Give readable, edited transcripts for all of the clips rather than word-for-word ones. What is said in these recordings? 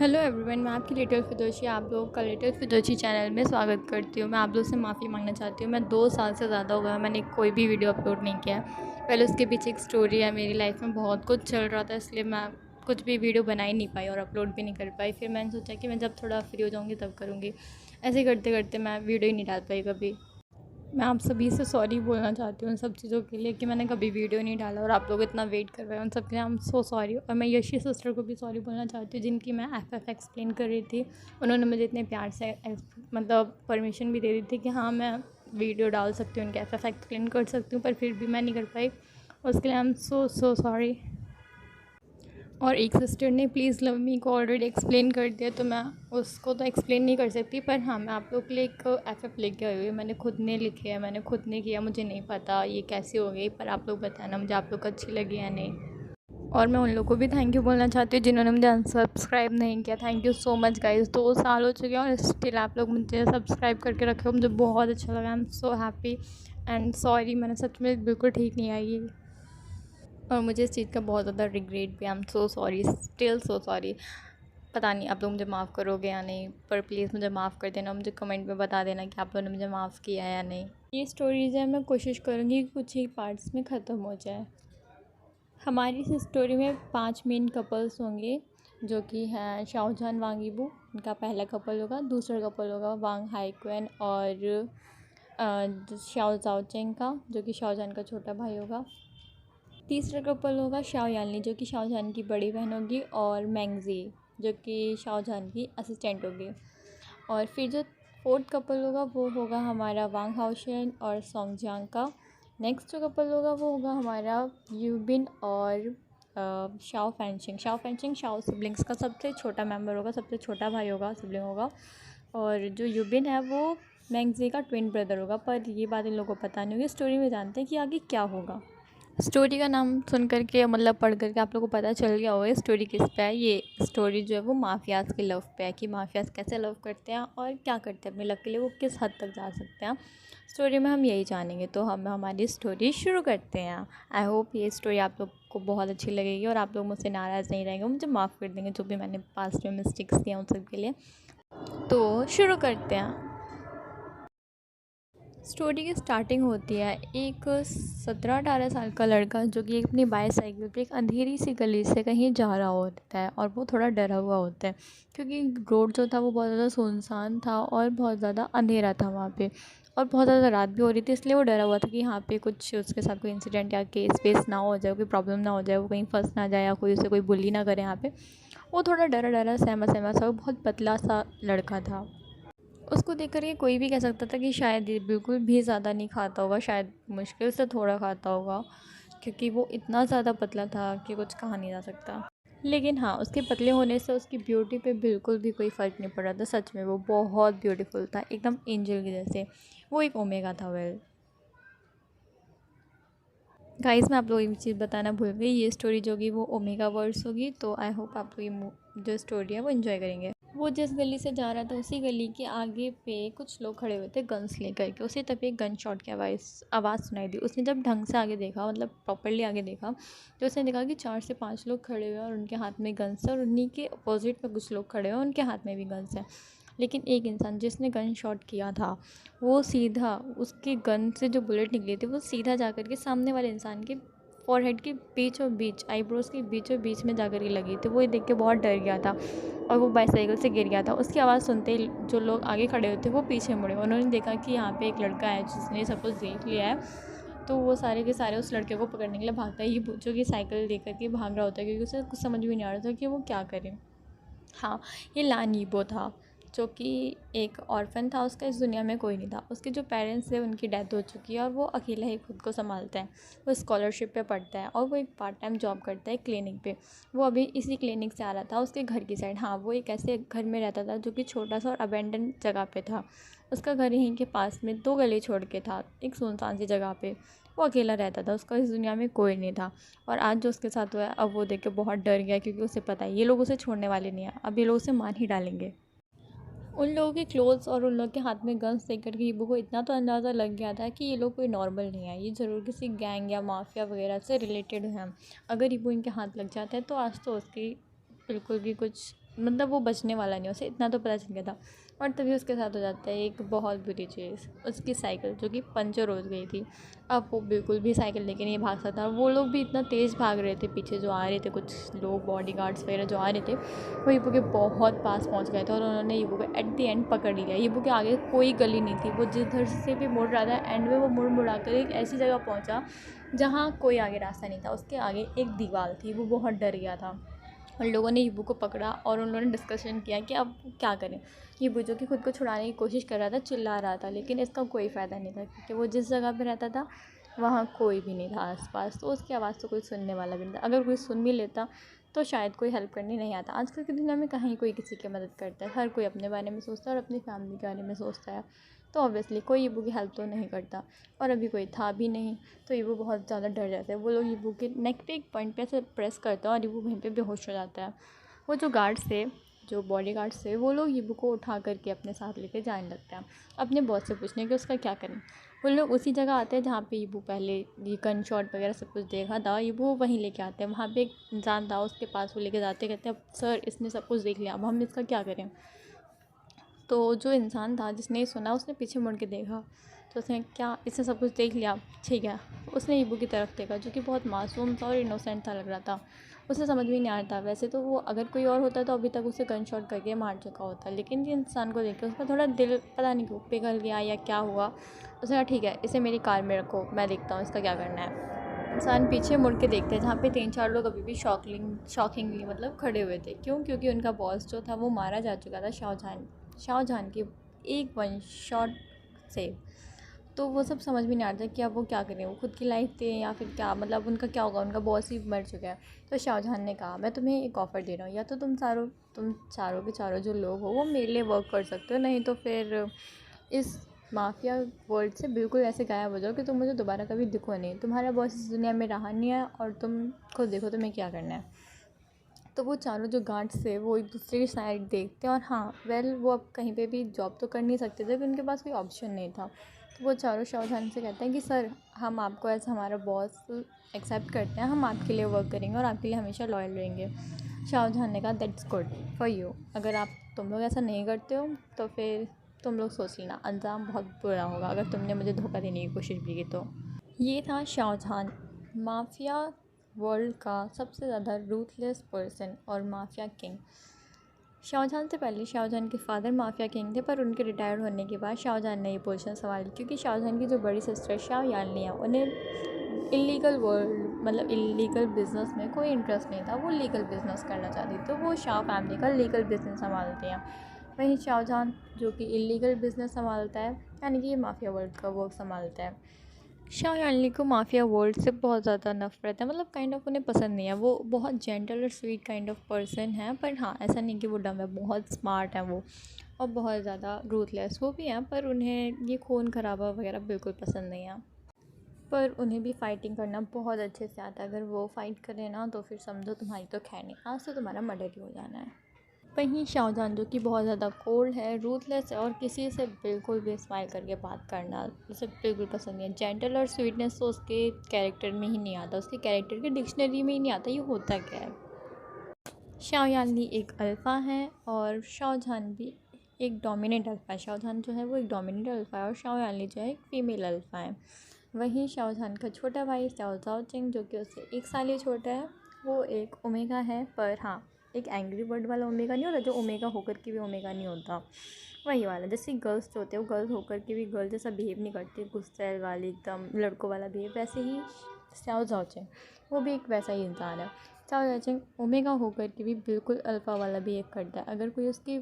Hello everyone, मैं आपकी little फिदोशी आप लोगों का लिटिल फिदोशी चैनल में स्वागत करती हूँ। मैं आप लोगों से माफ़ी मांगना चाहती हूँ। मैं 2 साल से ज़्यादा हो गया मैंने कोई भी वीडियो अपलोड नहीं किया है। पहले उसके पीछे एक स्टोरी है, मेरी लाइफ में बहुत कुछ चल रहा था, इसलिए मैं कुछ भी वीडियो बना ही नहीं पाई और अपलोड भी नहीं कर पाई। फिर मैंने सोचा कि मैं जब थोड़ा फ्री हो जाऊँगी तब करूँगी। ऐसे करते करते मैं वीडियो ही नहीं डाल पाई कभी। मैं आप सभी से सॉरी बोलना चाहती हूँ उन सब चीज़ों के लिए कि मैंने कभी वीडियो नहीं डाला और आप लोग इतना वेट कर रहे हैं। उन सब के लिए आई एम सो सॉरी। और मैं यशी सिस्टर को भी सॉरी बोलना चाहती हूँ, जिनकी मैं एफ एक्सप्लेन कर रही थी। उन्होंने मुझे इतने प्यार से मतलब परमिशन भी दे दी थी कि हाँ मैं वीडियो डाल सकती हूँ, उनके एफ एक्सप्लेन कर सकती हूँ, पर फिर भी मैं नहीं कर पाई। उसके लिए आई एम सो सॉरी। और एक सिस्टर ने प्लीज़ लव मी को ऑलरेडी एक्सप्लेन कर दिया, तो मैं उसको तो एक्सप्लेन नहीं कर सकती, पर हाँ मैं आप लोग के लिए एक एफ लेके आई हुई हूँ। मैंने खुद ने लिखे है, मैंने खुद ने किया, मुझे नहीं पता ये कैसे हो गई, पर आप लोग बताना मुझे आप लोग को अच्छी लगी या नहीं। और मैं उन लोगों को भी थैंक यू बोलना चाहती हूँ जिन्होंने मुझे अनसब्सक्राइब नहीं किया। Thank you so much guys. 2 साल हो चुके हैं और स्टिल आप लोग मुझे सब्सक्राइब करके रखे हो, मुझे बहुत अच्छा लगा। I am so happy and sorry, मैंने सच में बिल्कुल ठीक नहीं आई और मुझे इस चीज़ का बहुत ज़्यादा रिग्रेट भी। I am so sorry, still so sorry. पता नहीं आप लोग मुझे माफ़ करोगे या नहीं, पर प्लीज़ मुझे माफ़ कर देना। मुझे कमेंट में बता देना कि आप लोगों ने मुझे माफ़ किया है या नहीं। ये स्टोरीज़ है, मैं कोशिश करूँगी कि कुछ ही पार्ट्स में ख़त्म हो जाए। हमारी इस स्टोरी में 5 मेन कपल्स होंगे, जो कि हैं शाहजहान वांगीबू, उनका पहला कपल होगा। दूसरा कपल होगा वांग हाईक्वेन और शाओ जाओचेंग का, जो कि शाहजहान का छोटा भाई होगा। तीसरा कपल होगा शाओ यानली, जो कि शाहजहान की बड़ी बहन होगी, और मैंगजी, जो कि शाहजहान की असिस्टेंट होगी। और फिर जो फोर्थ कपल होगा वो होगा हमारा वांग हाओशेन और सोंगजियांग का। नेक्स्ट जो कपल होगा वो होगा हमारा यूबिन और शाओ फैंशिंग। शाओ फैंशिंग शाओ सिबलिंग्स का सबसे छोटा मेंबर होगा, सबसे छोटा भाई होगा, सिबलिंग होगा। और जो यूबिन है वो मैंगजी का ट्विन ब्रदर होगा, पर ये बात इन लोगों को पता नहीं होगी। स्टोरी में जानते हैं कि आगे क्या होगा। स्टोरी का नाम सुन कर के मतलब पढ़ कर के आप लोगों को पता चल गया होगा स्टोरी किस पे है। ये स्टोरी जो है वो माफियाज़ के लव पे है, कि माफियाज़ कैसे लव करते हैं और क्या करते हैं अपने लव के लिए, वो किस हद तक जा सकते हैं। स्टोरी में हम यही जानेंगे, तो हम हमारी स्टोरी शुरू करते हैं। आई होप ये स्टोरी आप लोग को बहुत अच्छी लगेगी और आप लोग मुझसे नाराज़ नहीं रहेंगे, मुझे माफ़ कर देंगे जो भी मैंने पास्ट में मिस्टेक्स किया उन सब के लिए। तो शुरू करते हैं। स्टोरी की स्टार्टिंग होती है एक 17-18 साल का लड़का, जो कि अपनी बाईसाइकिल पे एक अंधेरी सी गली से कहीं जा रहा होता है और वो थोड़ा डरा हुआ होता है, क्योंकि रोड जो था वो बहुत ज़्यादा सुनसान था और बहुत ज़्यादा अंधेरा था वहाँ पे, और बहुत ज़्यादा रात भी हो रही थी, इसलिए वो डरा हुआ था कि यहाँ पे कुछ उसके साथ कोई इंसिडेंट या केस वेस ना हो जाए, कोई प्रॉब्लम ना हो जाए, वो कहीं फंस ना जाए या कोई उसे कोई बुली ना करे यहाँ पे। वो थोड़ा डरा डरा सहमा सहमा सा, बहुत पतला सा लड़का था। उसको देख कर के कोई भी कह सकता था कि शायद ये बिल्कुल भी ज़्यादा नहीं खाता होगा, शायद मुश्किल से थोड़ा खाता होगा, क्योंकि वो इतना ज़्यादा पतला था कि कुछ कहा नहीं जा सकता। लेकिन हाँ, उसके पतले होने से उसकी ब्यूटी पे बिल्कुल भी कोई फ़र्क नहीं पड़ रहा था। सच में वो बहुत ब्यूटीफुल था, एकदम एंजल के जैसे। वो एक ओमेगा था। वेल गाइस, मैं आप लोगों को एक चीज़ बताना भूल गई, ये स्टोरी जो होगी वो ओमेगा वर्ड्स होगी, तो आई होप आप लोग ये जो स्टोरी है वो इन्जॉय करेंगे। वो जिस गली से जा रहा था उसी गली के आगे पे कुछ लोग खड़े हुए थे गन्स लेकर के। उसी तभी एक गन शॉट की आवाज़ सुनाई दी। उसने जब ढंग से आगे देखा, मतलब प्रॉपर्ली आगे देखा, तो उसने देखा कि 4 से 5 लोग खड़े हुए हैं और उनके हाथ में गन्स है, और उन्हीं के अपोजिट में कुछ लोग खड़े हुए हैं, उनके हाथ में भी गन्स है। लेकिन एक इंसान जिसने गन शॉट किया था, वो सीधा उसके गन से जो बुलेट निकली थी वो सीधा जा कर के सामने वाले इंसान के फॉरहेड के बीचों बीच, आईब्रोज़ के बीचों बीच में जाकर के लगी थी। वो ये देख के बहुत डर गया था और वो बाईसाइकिल से गिर गया था। उसकी आवाज़ सुनते ही जो लोग आगे खड़े हुए थे वो पीछे मुड़े। उन्होंने देखा कि यहाँ पे एक लड़का है जिसने सब कुछ देख लिया है, तो वो सारे के सारे उस लड़के को पकड़ने के लिए भागता है। ये जो कि साइकिल लेकर के भाग रहा होता है, क्योंकि उसे कुछ समझ भी नहीं आ रहा था कि वो क्या करे। हाँ, ये लान यीबो था, जो कि एक ऑर्फन था। उसका इस दुनिया में कोई नहीं था। उसके जो पेरेंट्स थे उनकी डेथ हो चुकी है और वो अकेला ही खुद को संभालता है। वो स्कॉलरशिप पे पढ़ता है और वो एक पार्ट टाइम जॉब करता है क्लिनिक पे। वो अभी इसी क्लिनिक से आ रहा था उसके घर की साइड। हाँ, वो एक ऐसे घर में रहता था जो कि छोटा सा और अबेंडन जगह पे था। उसका घर यहीं के पास में 2 गली छोड़ के था, एक सुनसान सी जगह पे। वो अकेला रहता था, उसका इस दुनिया में कोई नहीं था। और आज जो उसके साथ हुआ है, अब वो देख के बहुत डर गया, क्योंकि उसे पता है ये लोग उसे छोड़ने वाले नहीं हैं, अब ये लोग उसे मार ही डालेंगे। उन लोगों के क्लोथ्स और उन लोगों के हाथ में गन्स देख कर के ईबू को इतना तो अंदाज़ा लग गया था कि ये लोग कोई नॉर्मल नहीं है, ये ज़रूर किसी गैंग या माफिया वगैरह से रिलेटेड हैं। अगर ईबू इनके हाथ लग जाता है तो आज तो उसकी बिल्कुल भी कुछ मतलब वो बचने वाला नहीं, उसे इतना तो पता चल गया था। और तभी उसके साथ हो जाता है एक बहुत बुरी चीज़, उसकी साइकिल जो कि पंचर हो गई थी। अब वो बिल्कुल भी साइकिल लेके नहीं भाग सकता। वो लोग भी इतना तेज़ भाग रहे थे, पीछे जो आ रहे थे कुछ लोग बॉडीगार्ड्स वगैरह जो आ रहे थे, वो ईबू के बहुत पास पहुंच गए थे और उन्होंने ईबू को एट द एंड पकड़ लिया। ईबू के आगे कोई गली नहीं थी, वो जिधर से भी मुड़ रहा था एंड में वो मुड़ मुड़ा कर एक ऐसी जगह पहुंचा जहाँ कोई आगे रास्ता नहीं था। उसके आगे एक दीवार थी, वो बहुत डर गया था। और लोगों ने ईबू को पकड़ा और उन्होंने डिस्कशन किया कि अब क्या करें। ईबू जो कि खुद को छुड़ाने की कोशिश कर रहा था, चिल्ला रहा था, लेकिन इसका कोई फ़ायदा नहीं था क्योंकि वो जिस जगह पे रहता था वहाँ कोई भी नहीं था आसपास। तो उसकी आवाज़ तो कोई सुनने वाला भी नहीं था। अगर कोई सुन भी लेता तो शायद कोई हेल्प करने नहीं आता। आजकल की दुनिया में कहीं कोई किसी की मदद करता है, हर कोई अपने बारे में सोचता है और अपनी फैमिली के बारे में सोचता है। तो ऑब्वियसली कोई ईबू की हेल्प तो नहीं करता, और अभी कोई था भी नहीं। तो ईबू बहुत ज़्यादा डर जाता है। वो लोग ईबू के नेक पे एक पॉइंट पे ऐसे प्रेस करता है और ईबू वहीं पे बेहोश हो जाता है। वो जो गार्ड्स थे, जो बॉडीगार्ड्स थे, वो लोग ईबू को उठा करके अपने साथ लेके जाने लगते हैं अपने बॉस से पूछने कि उसका क्या करें। वो लोग उसी जगह आते हैं जहाँ पे ईबू पहले ये गन शॉट वगैरह सब कुछ देखा था, ईबू वहीं लेके आते हैं। वहाँ पे एक इंसान था, उसके पास वो लेके जाते, कहते हैं सर इसने सब कुछ देख लिया, अब हम इसका क्या करें। तो जो इंसान था जिसने सुना, उसने पीछे मुड़ के देखा, तो उसने क्या इसने सब कुछ देख लिया, ठीक है। उसने ईबू की तरफ देखा जो कि बहुत मासूम था और इनोसेंट था लग रहा था। उसे समझ में नहीं आ रहा था। वैसे तो वो अगर कोई और होता तो अभी तक उसे गन शॉट करके मार चुका होता, लेकिन ये इंसान को देख के उसका थोड़ा दिल पता नहीं क्यों पिघल गया या क्या हुआ। उसने कहा ठीक है, इसे मेरी कार में रखो, मैं देखता हूँ इसका क्या करना है। इंसान पीछे मुड़ के देखते हैं जहाँ पे 3-4 लोग अभी भी शॉकिंगली मतलब खड़े हुए थे। क्यों? क्योंकि उनका बॉस जो था वो मारा जा चुका था शाहजहान की एक वन शॉट से। तो वो सब समझ में नहीं आ रहा था कि अब वो क्या करें, वो खुद की लाइफ दें या फिर क्या, मतलब उनका क्या होगा, उनका बॉस ही मर चुका है। तो शाहजहान ने कहा मैं तुम्हें एक ऑफ़र दे रहा हूँ, या तो तुम चारों के चारों जो लोग हो वो मेरे लिए वर्क कर सकते हो, नहीं तो फिर इस माफिया वर्ल्ड से बिल्कुल ऐसे गायब हो जाओ कि तुम मुझे दोबारा कभी दिखो नहीं। तुम्हारा बॉस इस दुनिया में रहा नहीं है और तुम खुद देखो तुम्हें क्या करना है। तो वो चारों जो गार्ड्स थे वो एक दूसरे की साइड देखते हैं, और हाँ वो अब कहीं पे भी जॉब तो कर नहीं सकते थे क्योंकि उनके पास कोई ऑप्शन नहीं था। तो वो चारों शाहजहान से कहते हैं कि सर हम आपको एज हमारा बॉस एक्सेप्ट करते हैं, हम आपके लिए वर्क करेंगे और आपके लिए हमेशा लॉयल रहेंगे। शाहजहान ने कहा दैट्स गुड फॉर यू, अगर तुम लोग ऐसा नहीं करते हो तो फिर तुम लोग सोच लेना, अंजाम बहुत बुरा होगा अगर तुमने मुझे धोखा देने की कोशिश भी की तो। ये था शाहजहान, माफिया वर्ल्ड का सबसे ज़्यादा रूथलेस पर्सन और माफिया किंग। शाहजहान से पहले शाहजहान के फादर माफिया किंग थे, पर उनके रिटायर होने के बाद शाहजहान ने ये पोजीशन संभाली क्योंकि शाहजहान की जो बड़ी सिस्टर शाह यालनी है, उन्हें इलीगल बिजनेस में कोई इंटरेस्ट नहीं था। वो लीगल बिजनेस करना चाहती, तो वो शाह फैमिली का लीगल बिजनेस संभालते हैं। वहीं शाहजहान जो कि इलीगल बिजनेस संभालता है, यानी कि ये माफिया वर्ल्ड का वर्क संभालता है। शाह यालनी को माफिया वर्ल्ड से बहुत ज़्यादा नफरत है, मतलब काइंड ऑफ उन्हें पसंद नहीं है। वो बहुत जेंटल और स्वीट काइंड ऑफ पर्सन है, पर हाँ ऐसा नहीं कि वो डम है, बहुत स्मार्ट है वो, और बहुत ज़्यादा रूथलेस वो भी हैं। पर उन्हें ये खून खराबा वगैरह बिल्कुल पसंद नहीं है। पर उन्हें भी फ़ाइटिंग करना बहुत अच्छे से आता है। अगर वो फ़ाइट करें ना तो फिर समझो तुम्हारी तो खैर नहीं, आज तो तुम्हारा मर्डर ही हो जाना है। वहीं शाहजहान जो कि बहुत ज़्यादा कोल्ड है, रूथलेस है, और किसी से बिल्कुल भी स्माइल करके बात करना उसे बिल्कुल पसंद नहीं है। जेंटल और स्वीटनेस तो उसके कैरेक्टर में ही नहीं आता, उसके कैरेक्टर की डिक्शनरी में ही नहीं आता, ये होता क्या है। शाहयानी एक अल्फ़ा है और शाहजहान भी एक डोमिनेंट अल्फ़ा है। शाहजहान जो है वो एक डोमिनेंट अल्फ़ा है और शाहयानी जो है एक फ़ीमेल अल्फ़ा है। वहीं शाहजहान का छोटा भाई शाओ जाओचिंग जो कि उससे 1 साल ही छोटा है, वो एक ओमेगा है। पर हाँ, एक एंग्री बर्ड वाला ओमेगा नहीं होता, जो ओमेगा होकर के भी ओमेगा नहीं होता, वही वाला। जैसे गर्ल्स जो होते हैं वो गर्ल्स होकर के भी गर्ल जैसा बिहेव नहीं करती, गुस्सैल वाली एकदम लड़कों वाला बिहेव, वैसे ही शाओ जाओचिंग वो भी एक वैसा ही इंसान है। शाओ जाओचिंग ओमेगा होकर के भी बिल्कुल अल्फ़ा वाला बिहेव करता है। अगर कोई उसकी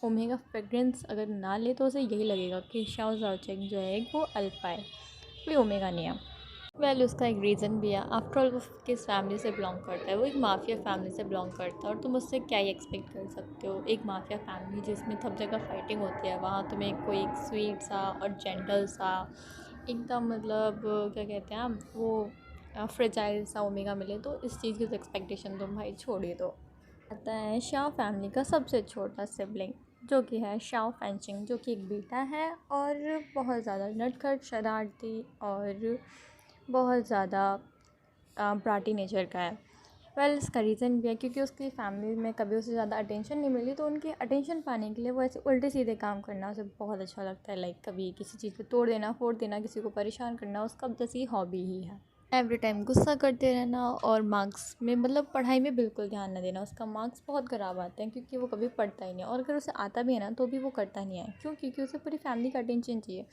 ओमेगा फ्रेगरेंस अगर ना ले तो उसे यही लगेगा कि शाओ जाओचिंग जो है वो अल्फ़ा है, कोई ओमेगा नहीं है। उसका एक रीज़न भी है, आफ्टर ऑल वो किस फैमिली से बिलोंग करता है, वो एक माफिया फैमिली से बिलोंग करता है। और तुम उससे क्या ही एक्सपेक्ट कर सकते हो, एक माफिया फैमिली जिसमें सब जगह फाइटिंग होती है, वहाँ तुम्हें कोई एक स्वीट सा और जेंटल सा एकदम मतलब क्या कहते हैं वो फ्रेजाइल सा ओमेगा मिले, तो इस चीज़ की तो एक्सपेक्टेशन तुम भाई छोड़ ही दो। आता है शाओ फैमिली का सबसे छोटा सिबलिंग जो कि है शाओ फैंचिंग, जो कि एक बेटा है और बहुत ज़्यादा नटखट, शरारती और बहुत ज़्यादा ब्राटी नेचर का है। वेल इसका रीज़न भी है क्योंकि उसकी फैमिली में कभी उसे ज़्यादा अटेंशन नहीं मिली, तो उनकी अटेंशन पाने के लिए वो ऐसे उल्टे सीधे काम करना उसे बहुत अच्छा लगता है। लाइक कभी किसी चीज़ पे तोड़ देना, फोड़ देना, किसी को परेशान करना उसका जैसी हॉबी ही है। एवरी टाइम गुस्सा करते रहना और मार्क्स में मतलब पढ़ाई में बिल्कुल ध्यान न देना। उसका मार्क्स बहुत ख़राब आते हैं क्योंकि वो कभी पढ़ता ही नहीं है, और अगर उसे आता भी है ना तो भी वो करता नहीं है। क्यों? क्योंकि उसे पूरी फैमिली का अटेंशन चाहिए।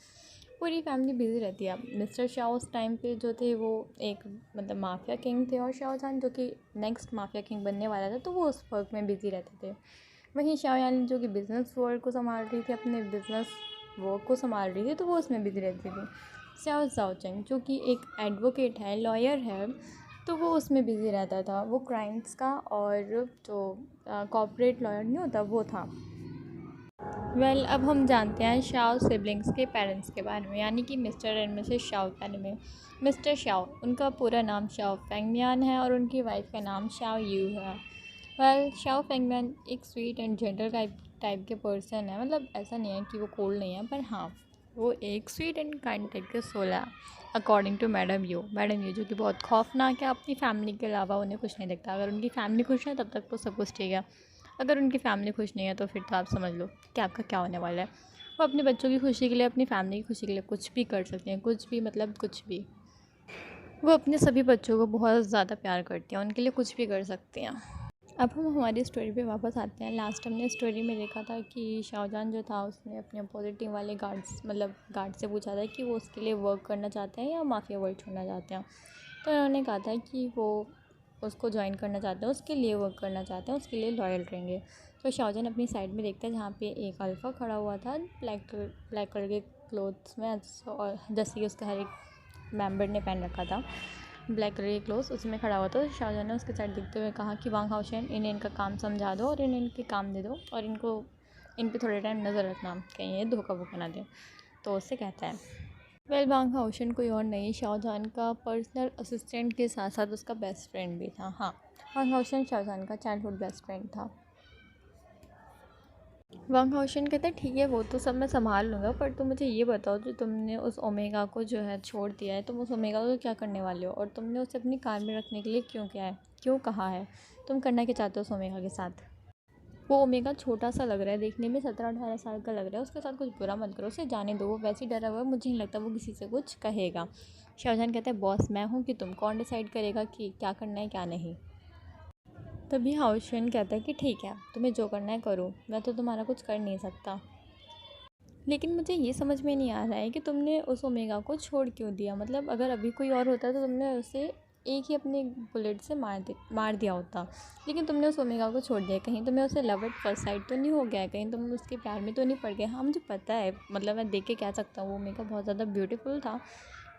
पूरी फैमिली बिज़ी रहती है। मिस्टर शाह उस टाइम पे जो थे वो एक मतलब माफिया किंग थे, और शाहजहां जो कि नेक्स्ट माफिया किंग बनने वाला था, तो वो उस वर्क में बिज़ी रहते थे। वहीं शाहजहां जो कि बिज़नेस वर्क को संभाल रही थी, अपने बिज़नेस वर्क को संभाल रही थी, तो वो उसमें बिज़ी रहती थी। शाओ ज़ाओचंग जो कि एक एडवोकेट है, लॉयर है, तो वो उसमें बिज़ी रहता था। वो क्राइम्स का और जो कॉर्पोरेट लॉयर नहीं होता वो था। वेल अब हम जानते हैं शाओ सिबलिंग्स के पेरेंट्स के बारे में, यानी कि मिस्टर एंड मिसेस शाओ के बारे में। मिस्टर शाओ, उनका पूरा नाम शाओ फेंगमियान है और उनकी वाइफ का नाम शाओ यू है। वेल शाओ फेंगमियान एक स्वीट एंड जेंटल टाइप के पर्सन है। मतलब ऐसा नहीं है कि वो कोल्ड नहीं है, पर हाँ वो एक स्वीट एंड काइंड टाइप के सोल है अकॉर्डिंग टू मैडम यू जो कि बहुत खौफनाक है। अपनी फैमिली के अलावा उन्हें कुछ नहीं दिखता। अगर उनकी फैमिली खुश है तब तक तो सब कुछ ठीक है, अगर उनकी फैमिली खुश नहीं है तो फिर तो आप समझ लो कि आपका क्या होने वाला है। वो अपने बच्चों की खुशी के लिए, अपनी फैमिली की खुशी के लिए कुछ भी कर सकते हैं, कुछ भी मतलब कुछ भी। वो अपने सभी बच्चों को बहुत ज़्यादा प्यार करती हैं, उनके लिए कुछ भी कर सकती हैं। अब हम हमारी स्टोरी पे वापस आते हैं। लास्ट हमने स्टोरी में देखा था कि शाहजहां जो था उसने अपने अपोजिट टीम वाले गार्ड से पूछा था कि वो उसके लिए वर्क करना चाहते हैं या माफिया वर्क छोड़ना चाहते हैं। तो उन्होंने कहा था कि वो उसको ज्वाइन करना चाहते हैं, उसके लिए वर्क करना चाहते हैं, उसके लिए लॉयल रहेंगे। तो शाहजहां अपनी साइड में देखता है जहाँ पे एक अल्फ़ा खड़ा हुआ था ब्लैक कलर के क्लोथ्स में, और जैसे कि उसका हर एक मेंबर ने पहन रखा था ब्लैक कलर के क्लोथ्स, उसी में खड़ा हुआ था। तो शाहजहां ने उसके साइड देखते हुए कहा कि वांग हाओशेन, इन्हें इनका काम समझा दो और इन्हें इनके काम दे दो, और इन पे थोड़े टाइम नज़र रखना कहीं ये धोखा वोखा ना दें। तो उससे कहता है वेल वांग हाओशेन कोई और नहीं, शाहजहां का पर्सनल असिस्टेंट के साथ साथ उसका बेस्ट फ्रेंड भी था। हाँ, वांग हाओशेन शाहजहां का चाइल्डहुड बेस्ट फ्रेंड था। वांग हाओशेन कहता है ठीक है वो तो सब मैं संभाल लूँगा, पर तुम मुझे ये बताओ जो तुमने उस ओमेगा को जो है छोड़ दिया है, तुम उस ओमेगा को क्या करने वाले हो, और तुमने उसे अपनी कार में रखने के लिए क्यों कहा है, तुम करना क्या चाहते हो उस ओमेगा के साथ। वो ओमेगा छोटा सा लग रहा है, देखने में 17-18 साल का लग रहा है, उसके साथ कुछ बुरा मत करो, उसे जाने दो, वो वैसे ही डरा हुआ है, मुझे नहीं लगता वो किसी से कुछ कहेगा। शाहजहां कहता है बॉस मैं हूँ कि तुम, कौन डिसाइड करेगा कि क्या करना है क्या नहीं। तभी हाउशन कहता है कि ठीक है तुम्हें जो करना है करो, मैं तो तुम्हारा कुछ कर नहीं सकता। लेकिन मुझे ये समझ में नहीं आ रहा है कि तुमने उस ओमेगा को छोड़ क्यों दिया। मतलब अगर अभी कोई और होता तो तुमने उसे एक ही अपने बुलेट से मार दिया होता, लेकिन तुमने उस ओमेगा को छोड़ दिया। कहीं तुम्हें उसे लव एट फर्स्ट साइट तो नहीं हो गया है, कहीं तुम उसके प्यार में तो नहीं पड़ गए। हाँ मुझे पता है, मतलब मैं देख के कह सकता हूँ वो ओमेगा बहुत ज़्यादा ब्यूटीफुल था,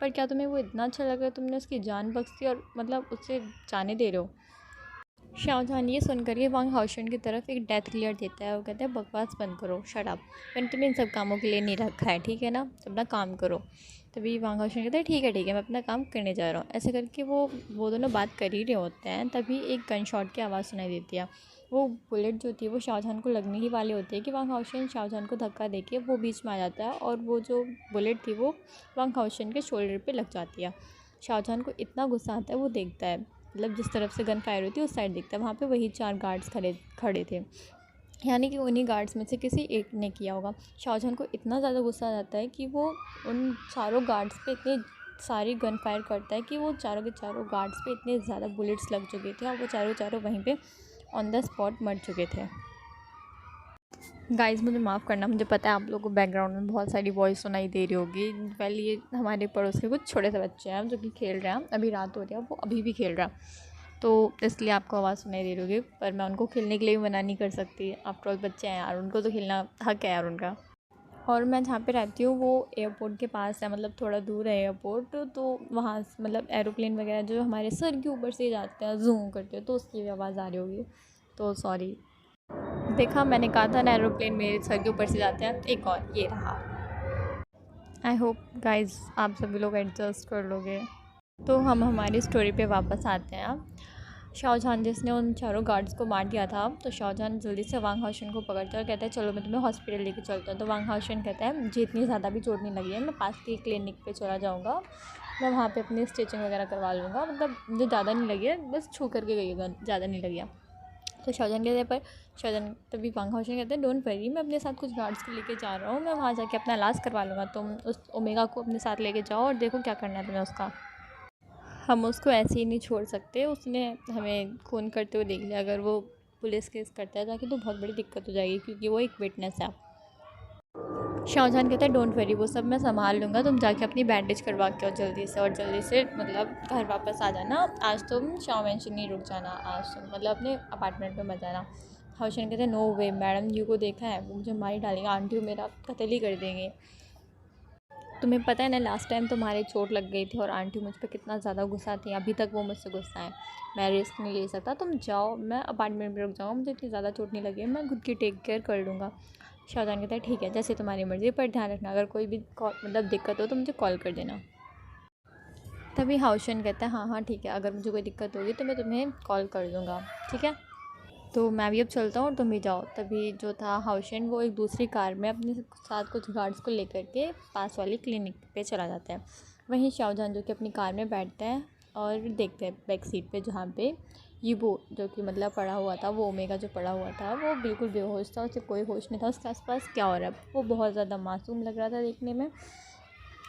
पर क्या तुम्हें वो इतना अच्छा लगा तुमने उसकी जान बख्श दी और मतलब उससे जाने दे रहे हो। शाहजहां ये सुनकर ये वांग हाउशन की तरफ एक डेथ क्लियर देता है। वो कहता है बकवास बंद करो, शट अप, मैंने तुम्हें इन सब कामों के लिए नहीं रखा है, ठीक है ना, तो अपना काम करो। तभी वांग हाउशन कहता है ठीक है मैं अपना काम करने जा रहा हूँ। ऐसे करके वो दोनों बात कर ही रहे होते हैं, तभी एक गन शॉट की आवाज़ सुनाई देती है। वो बुलेट जो थी वो शाहजहां को लगने ही वाली होती है कि वांग हाउशन शाहजहां को धक्का देके वो बीच में आ जाता है, और वो जो बुलेट थी वो वांग हाउशन के शोल्डर पर लग जाती है। शाहजहां को इतना गुस्सा आता है, वो देखता है मतलब जिस तरफ से गन फायर होती है उस साइड देखता है, वहाँ पे वही 4 गार्ड्स खड़े थे, यानी कि उन्हीं गार्ड्स में से किसी एक ने किया होगा। शाहजहां को इतना ज़्यादा गुस्सा आ जाता है कि वो उन चारों गार्ड्स पे इतनी सारी गन फायर करता है कि वो चारों के चारों गार्ड्स पे इतने ज़्यादा बुलेट्स लग चुके थे और वो चारों वहीं पे ऑन द स्पॉट मर चुके थे। गाइस मुझे माफ़ करना, मुझे पता है आप लोगों को बैकग्राउंड में बहुत सारी वॉइस सुनाई दे रही होगी। वेल ये हमारे पड़ोस के कुछ छोटे से बच्चे हैं जो कि खेल रहे हैं, अभी रात हो रही है, वो अभी भी खेल रहा है, तो इसलिए आपको आवाज़ सुनाई दे रही होगी, पर मैं उनको खेलने के लिए भी मना नहीं कर सकती। आफ्टर ऑल बच्चे हैं यार, उनको तो खेलना हक है यार उनका। और मैं जहाँ पे रहती हूँ वो एयरपोर्ट के पास है, मतलब थोड़ा दूर है एयरपोर्ट, तो वहाँ मतलब एरोप्लेन वगैरह जो हमारे सर के ऊपर से जाते हैं जूम करते हैं, तो उसकी भी आवाज़ आ रही होगी, तो सॉरी। देखा, मैंने कहा था ना एरोप्लेन मेरे सर के ऊपर से जाते हैं। एक और ये रहा। आई होप गाइज आप सभी लोग एडजस्ट कर लोगे। तो हम हमारी स्टोरी पे वापस आते हैं। शाहजहां जिसने उन चारों गार्ड्स को मार दिया था, तो शाहजहां जल्दी से वांग हाउशन को पकड़ता है और कहता है चलो मैं तुम्हें हॉस्पिटल लेके चलता हूँ। तो वांग हाउशन कहता है मुझे इतनी ज़्यादा भी चोट नहीं लगी है, मैं पास की क्लिनिक पे चला जाऊँगा मैं वहाँ पे अपनी स्टिचिंग वगैरह करवा लूँगा, मतलब मुझे ज़्यादा नहीं लगी है, बस छू करके गई है, ज़्यादा नहीं लगी है। तो शाहजहान कहते हैं, पर शाहजहान तभी वांग हाओशेन कहते हैं डोंट वरी, मैं अपने साथ कुछ गार्ड्स को लेके जा रहा हूँ, मैं वहाँ जाके अपना इलाज करवा लूँगा, तुम उस ओमेगा को अपने साथ लेके जाओ और देखो क्या करना है तुम्हें उसका। हम उसको ऐसे ही नहीं छोड़ सकते, उसने हमें खून करते हुए देख लिया, अगर वो पुलिस केस करता है जाके तो बहुत बड़ी दिक्कत हो जाएगी, क्योंकि वो एक विटनेस है। शाहजहान कहता है डोंट वरी, वो सब मैं संभाल लूँगा, तुम जाके अपनी बैंडेज करवा के आओ जल्दी से, और जल्दी से मतलब घर वापस आ जाना, आज तुम शाओ मेंशन नहीं रुक जाना, आज तुम मतलब अपने अपार्टमेंट में मत जाना। हाओशेन कहते हैं नो वे मैडम, यू को देखा है, वो मुझे मार ही डालेंगे, आंटी मेरा कत्ल ही कर देंगे। तुम्हें पता है ना लास्ट टाइम तुम्हारे चोट लग गई थी और आंटी मुझ पर कितना ज़्यादा गुस्सा थी, अभी तक वो मुझसे गुस्सा है, मैं रिस्क नहीं ले सकता, तुम जाओ, मैं अपार्टमेंट में रुक जाऊँगा, मुझे इतनी ज़्यादा चोट नहीं लगी है, मैं खुद की टेक केयर कर लूँगा। शाहजहान कहता है ठीक है, जैसे तुम्हारी मर्ज़ी, पर ध्यान रखना अगर कोई भी मतलब दिक्कत हो तो मुझे कॉल कर देना। तभी हाउशन कहता है हाँ हाँ ठीक है, अगर मुझे कोई दिक्कत होगी तो मैं तुम्हें कॉल कर दूँगा, ठीक है। तो मैं भी अब चलता हूँ और तुम भी जाओ। तभी जो था हाउशन, वो एक दूसरी कार में अपने साथ कुछ गार्ड्स को लेकर के पास वाली क्लिनिक पे चला जाता है। वहीं शाहजहान जो कि अपनी कार में बैठता है और देखते हैं बैक सीट पे, जहाँ पे यीबो जो कि मतलब पड़ा हुआ था, वो ओमेगा जो पड़ा हुआ था वो बिल्कुल बेहोश था, उसे कोई होश नहीं था उसके आसपास क्या हो रहा है, वो बहुत ज़्यादा मासूम लग रहा था देखने में।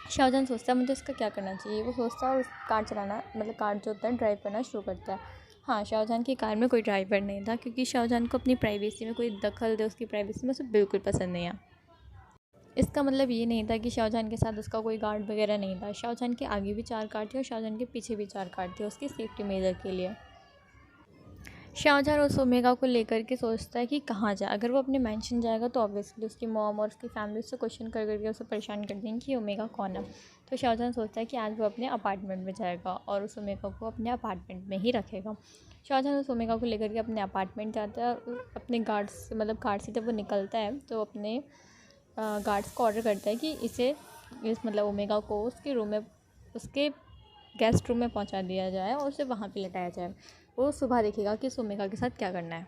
शाहजहान सोचता है मुझे इसका क्या करना चाहिए, वो सोचता है और कार चलाना मतलब कार जो होता है ड्राइव करना शुरू करता है। हाँ, शाहजहान की कार में कोई ड्राइवर नहीं था, क्योंकि शाहजहान को अपनी प्राइवेसी में कोई दखल दे उसकी प्राइवेसी में उसे बिल्कुल पसंद नहीं आया। इसका मतलब ये नहीं था कि शाहजहान के साथ उसका कोई गार्ड वगैरह नहीं था, शाहजहान के आगे भी 4 कार थे और शाहजहान के पीछे भी 4 कार थे उसकी सेफ्टी मेजर के लिए। शाहजहान उस ओमेगा को लेकर के सोचता है कि कहाँ जाए, अगर वो अपने मेंशन जाएगा तो ऑब्वियसली उसकी मॉम और उसकी फैमिली उससे क्वेश्चन कर करके उसे परेशान कर देंगे कि ओमेगा कौन है। तो शाहजहान सोचता है कि आज वो अपने अपार्टमेंट में जाएगा और उस ओमेगा को अपने अपार्टमेंट में ही रखेगा। शाहजहान उस ओमेगा को लेकर के अपने अपार्टमेंट जाता है और अपने गार्ड्स मतलब कार से जब वो निकलता है तो अपने गार्ड्स को ऑर्डर करता है कि इसे इस मतलब ओमेगा को उसके रूम में उसके गेस्ट रूम में पहुंचा दिया जाए और उसे वहाँ पे लटाया जाए। वो सुबह देखेगा कि इस ओमेगा के साथ क्या करना है।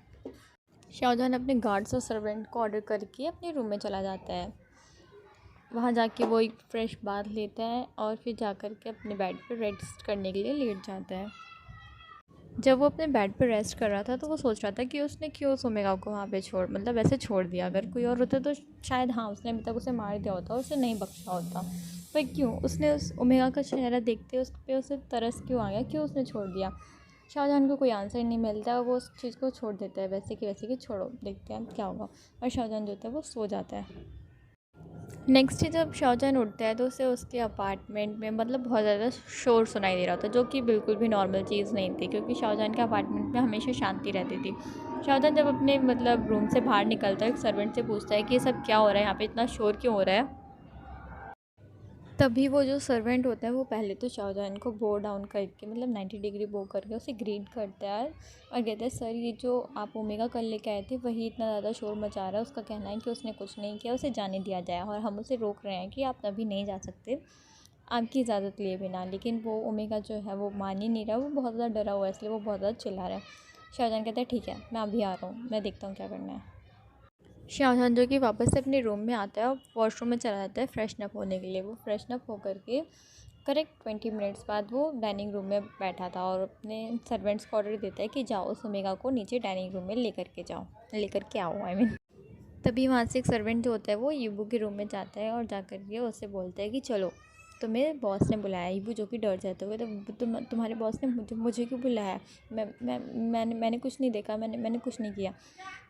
शाहजहान अपने गार्ड्स और सर्वेंट को ऑर्डर करके अपने रूम में चला जाता है। वहाँ जाके वो एक फ्रेश बाथ लेता है और फिर जा कर के अपने बेड पर रेस्ट करने के लिए लेट जाता है। जब वो अपने बेड पर रेस्ट कर रहा था तो वो सोच रहा था कि उसने क्यों उस ओमेगा को वहाँ पे मतलब ऐसे छोड़ दिया, अगर कोई और होता तो शायद हाँ उसने अभी तक उसे मार दिया होता, उसे नहीं बख्शा होता, पर क्यों उसने उस ओमेगा का चेहरा देखते उस पर उसे तरस क्यों आ गया, क्यों उसने छोड़ दिया। शाहजहान को कोई आंसर नहीं मिलता, वो उस चीज़ को छोड़ देता है वैसे कि छोड़ो देखते हैं क्या होगा, और शाहजहान जो होता है वो सो जाता है। नेक्स्ट डे जब शाहजहान उठता है तो उसे उसके अपार्टमेंट में मतलब बहुत ज़्यादा शोर सुनाई दे रहा था, जो कि बिल्कुल भी नॉर्मल चीज़ नहीं थी, क्योंकि शाहजहान के अपार्टमेंट में हमेशा शांति रहती थी। शाहजहान जब अपने मतलब रूम से बाहर निकलता है एक सर्वेंट से पूछता है कि ये सब क्या हो रहा है, यहाँ पे इतना शोर क्यों हो रहा है। तभी वो जो सर्वेंट होता है वो पहले तो शाहजहान को बो डाउन करके मतलब 90 डिग्री बो करके उसे ग्रीट करता है और कहता है सर ये जो आप ओमेगा कल लेके आए थे वही इतना ज़्यादा शोर मचा रहा है, उसका कहना है कि उसने कुछ नहीं किया, उसे जाने दिया जाए और हम उसे रोक रहे हैं कि आप अभी नहीं जा सकते आपकी इजाज़त लिए बिना। लेकिन वो ओमेगा जो है वो मान ही नहीं रहा, वो बहुत ज़्यादा डरा हुआ है, इसलिए वो बहुत ज़्यादा चिल्ला रहा है। शाहजहान कहता है ठीक है मैं अभी आ रहा हूँ, मैं देखता हूँ क्या करना है। शाहजहान जो कि वापस से अपने रूम में आता है और वॉशरूम में चला जाता है फ्रेशन अप होने के लिए। वो फ्रेशन अप होकर के करेक्ट 20 मिनट्स बाद वो डाइनिंग रूम में बैठा था और अपने सर्वेंट्स को ऑर्डर देता है कि जाओ उस ओमेगा को नीचे डाइनिंग रूम में लेकर के आओ आई मीन। तभी वहाँ से एक सर्वेंट जो होता है वो यीबू के रूम में जाता है और जा कर के उससे बोलता है कि चलो तुम्हें बॉस ने बुलाया। यीबू जो कि डर जाता है तो तुम्हारे बॉस ने मुझे क्यों बुलाया, मैंने कुछ नहीं देखा, मैंने कुछ नहीं किया।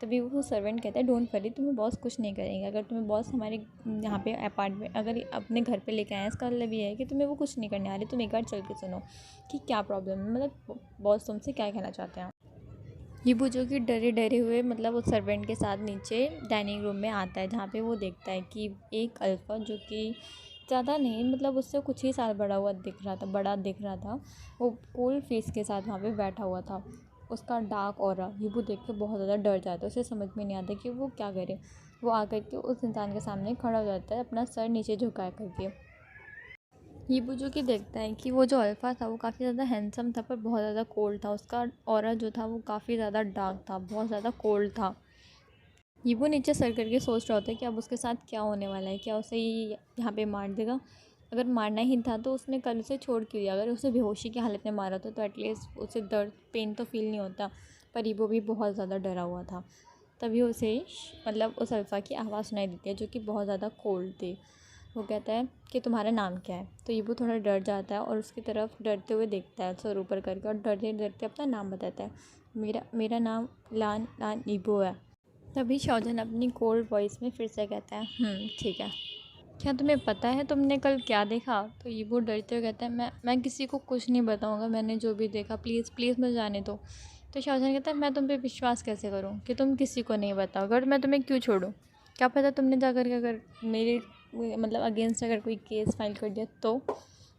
तभी वो सर्वेंट कहता है डोंट वरी, तुम्हें बॉस कुछ नहीं करेंगे, अगर तुम्हें बॉस हमारे यहाँ पे अपार्टमेंट अगर अपने घर पे लेके आए हैं इसका मतलब ये है कि तुम्हें वो कुछ नहीं करने आ रही, तुम एक बार चल के सुनो कि क्या प्रॉब्लम है, मतलब बॉस तुमसे क्या कहना चाहते हैं। यीबू जो कि डरे डरे हुए मतलब उस सर्वेंट के साथ नीचे डाइनिंग रूम में आता है, जहाँ पे वो देखता है कि एक अल्फ़ा जो कि ज़्यादा नहीं मतलब उससे कुछ ही साल बड़ा दिख रहा था, वो कूल फेस के साथ वहाँ पे बैठा हुआ था। उसका डार्क ऑरा यीबू देख के बहुत ज़्यादा डर जाता है, उसे समझ में नहीं आता कि वो क्या करे। वो आकर के उस इंसान के सामने खड़ा हो जाता है अपना सर नीचे झुका करके। यीबू जो कि देखता है कि वो जो अल्फ़ा था वो काफ़ी ज़्यादा हैंडसम था पर बहुत ज़्यादा कोल्ड था, उसका ऑरा जो था वो काफ़ी ज़्यादा डार्क था, बहुत ज़्यादा कोल्ड था। यीबू नीचे सर करके सोच रहा होता है कि अब उसके साथ क्या होने वाला है, क्या उसे ये यहाँ पे मार देगा। अगर मारना ही था तो उसने कल उसे छोड़ क्यों दिया। अगर उसे बेहोशी की हालत में मारा था तो एटलीस्ट उसे दर्द पेन तो फील नहीं होता। पर ईबो भी बहुत ज़्यादा डरा हुआ था। तभी उसे मतलब उस अल्फ़ा की आवाज़ सुनाई देती है जो कि बहुत ज़्यादा कोल्ड थी। वो कहता है कि तुम्हारा नाम क्या है। तो ईबो थोड़ा डर जाता है और उसकी तरफ डरते हुए देखता है सर ऊपर करके और डरते डरते अपना नाम बताता है। मेरा मेरा नाम लान लान ईबो है। तभी शाओजन अपनी कोल्ड वॉइस में फिर से कहता है ठीक है। क्या तुम्हें पता है तुमने कल क्या देखा। तो ईबो डरते हुए कहता है मैं किसी को कुछ नहीं बताऊंगा, मैंने जो भी देखा प्लीज़ प्लीज़ मुझे जाने दो। तो शाहजहां कहता है मैं तुम पे विश्वास कैसे करूं कि तुम किसी को नहीं बताओगे और मैं तुम्हें क्यों छोड़ूं। क्या पता तुमने जाकर के अगर मेरे मतलब अगेंस्ट अगर कोई केस फाइल कर दिया तो।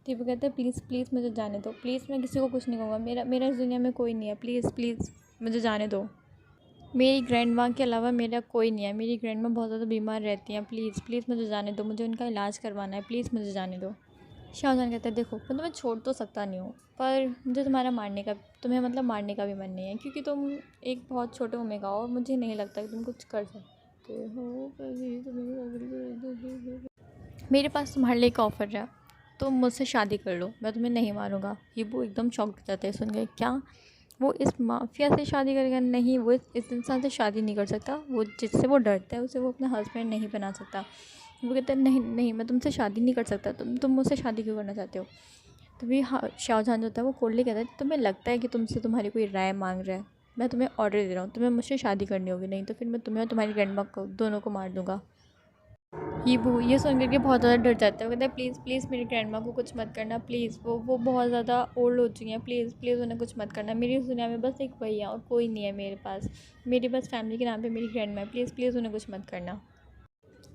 ईबो कहता है प्लीज़ प्लीज़ मुझे जाने दो, प्लीज़ मैं किसी को कुछ नहीं कहूँगा, मेरा मेरा इस दुनिया में कोई नहीं है, प्लीज़ प्लीज़ मुझे जाने दो। मेरी ग्रैंड माँ के अलावा मेरा कोई नहीं है, मेरी ग्रैंड माँ बहुत ज़्यादा बीमार रहती हैं, प्लीज़ प्लीज़ मुझे जाने दो, मुझे उनका इलाज करवाना है, प्लीज़ मुझे जाने दो। शाहजहां कहता है देखो मैं तुम्हें छोड़ तो सकता नहीं हूँ पर मुझे तुम्हें मतलब मारने का भी मन नहीं है क्योंकि तुम एक बहुत छोटे उम्र का हो और मुझे नहीं लगता कि तुम कुछ कर सकते हो। मेरे पास तुम्हारे लिए एक ऑफ़र है, तुम मुझसे शादी कर लो, मैं तुम्हें नहीं मारूंगा। ये वो एकदम शॉक्ड हो जाते हैं सुन के। क्या वो इस माफिया से शादी करेगा। नहीं, वो इस इंसान से शादी नहीं कर सकता, वो जिससे वो डरता है उसे वो अपना हस्बैंड नहीं बना सकता। वो कहता है नहीं नहीं मैं तुमसे शादी नहीं कर सकता, तुम मुझसे शादी क्यों करना चाहते हो। तभी शाहजहां जो होता है वो कोल्डली कहता है तुम्हें लगता है कि तुमसे तुम्हारी कोई राय मांग रहा है, मैं तुम्हें ऑर्डर दे रहा हूँ, तुम्हें मुझसे शादी करनी होगी, नहीं तो फिर मैं तुम्हें और तुम्हारी ग्रैंड माँ को दोनों को मार दूंगा। ये सुन कर के बहुत ज़्यादा डर जाता है। वो कहता है प्लीज़ प्लीज़ मेरी ग्रैंडमा को कुछ मत करना, प्लीज़ वो बहुत ज़्यादा ओल्ड हो चुकी हैं, प्लीज़ प्लीज़ उन्हें कुछ मत करना। मेरी इस दुनिया में बस एक वही है और कोई नहीं है मेरे पास, मेरी बस फैमिली के नाम पे मेरी ग्रैंडमा है, प्लीज़ प्लीज़ उन्हें कुछ मत करना।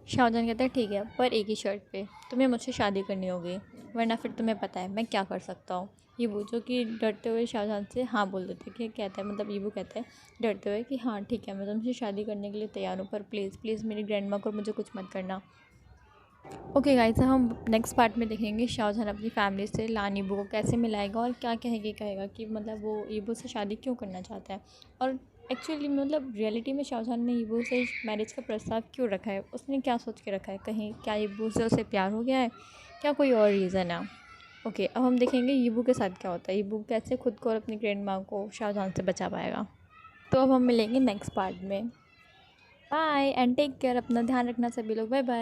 शाहजहां कहता है ठीक है पर एक ही शर्त पे, तुम्हें मुझसे शादी करनी होगी वरना फिर तुम्हें पता है मैं क्या कर सकता हूँ। ईबू जो कि डरते हुए शाहजहां से हाँ बोल देते कि कहता है मतलब ईबू कहता है डरते हुए कि हाँ ठीक है मैं तुमसे शादी करने के लिए तैयार हूँ पर प्लीज़ प्लीज़ मेरी ग्रैंडमा को मुझे कुछ मत करना। ओके गाइस, हम नेक्स्ट पार्ट में देखेंगे शाहजहां अपनी फैमिली से लान ईबू को कैसे मिलाएगा और क्या कहेगा कि मतलब वो ईबू से शादी क्यों करना चाहता है और एक्चुअली मतलब रियलिटी में शाहजहां ने ईबू से मैरिज का प्रस्ताव क्यों रखा है, उसने क्या सोच के रखा है, कहीं क्या ईबू से उसे प्यार हो गया है, क्या कोई और रीज़न है। ओके, अब हम देखेंगे ईबू के साथ क्या होता है, ईबू कैसे खुद को और अपनी ग्रैंड माँ को शाहजहां से बचा पाएगा। तो अब हम मिलेंगे नेक्स्ट पार्ट में। बाय एंड टेक केयर, अपना ध्यान रखना सभी लोग, बाय बाय।